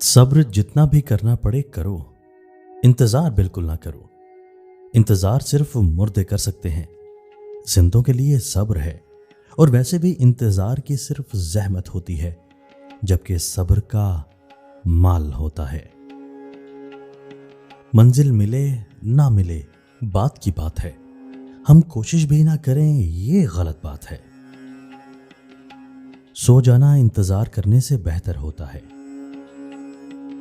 सब्र जितना भी करना पड़े करो, इंतजार बिल्कुल ना करो। इंतजार सिर्फ मुर्दे कर सकते हैं, जिंदों के लिए सब्र है। और वैसे भी इंतजार की सिर्फ जहमत होती है, जबकि सब्र का माल होता है। मंजिल मिले ना मिले बात की बात है, हम कोशिश भी ना करें ये गलत बात है। सो जाना इंतजार करने से बेहतर होता है।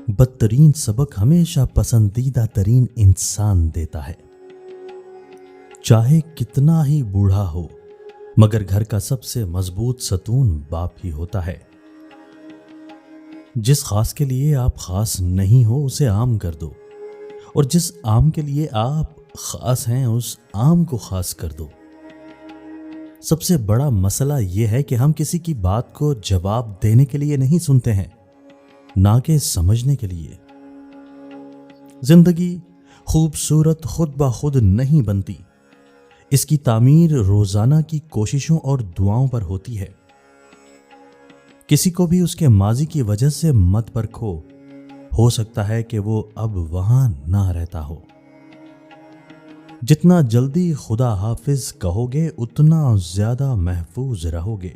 बदतरीन सबक हमेशा पसंदीदा तरीन इंसान देता है। चाहे कितना ही बूढ़ा हो, मगर घर का सबसे मजबूत सतून बाप ही होता है। जिस खास के लिए आप खास नहीं हो उसे आम कर दो, और जिस आम के लिए आप खास हैं उस आम को खास कर दो। सबसे बड़ा मसला यह है कि हम किसी की बात को जवाब देने के लिए नहीं सुनते हैं, ना कि समझने के लिए। जिंदगी खूबसूरत खुद ब खुद नहीं बनती, इसकी तामीर रोजाना की कोशिशों और दुआओं पर होती है। किसी को भी उसके माजी की वजह से मत परखो, हो सकता है कि वो अब वहां ना रहता हो। जितना जल्दी खुदा हाफिज कहोगे उतना ज्यादा महफूज रहोगे।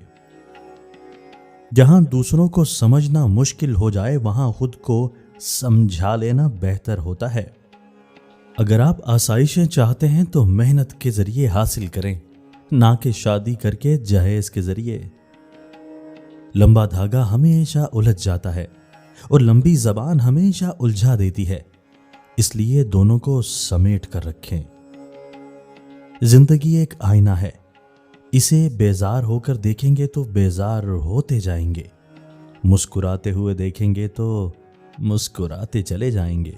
जहां दूसरों को समझना मुश्किल हो जाए वहां खुद को समझा लेना बेहतर होता है। अगर आप आसाइशें चाहते हैं तो मेहनत के जरिए हासिल करें, ना कि शादी करके जहेज के जरिए। लंबा धागा हमेशा उलझ जाता है और लंबी जबान हमेशा उलझा देती है, इसलिए दोनों को समेट कर रखें। जिंदगी एक आईना है, इसे बेजार होकर देखेंगे तो बेजार होते जाएंगे, मुस्कुराते हुए देखेंगे तो मुस्कुराते चले जाएंगे।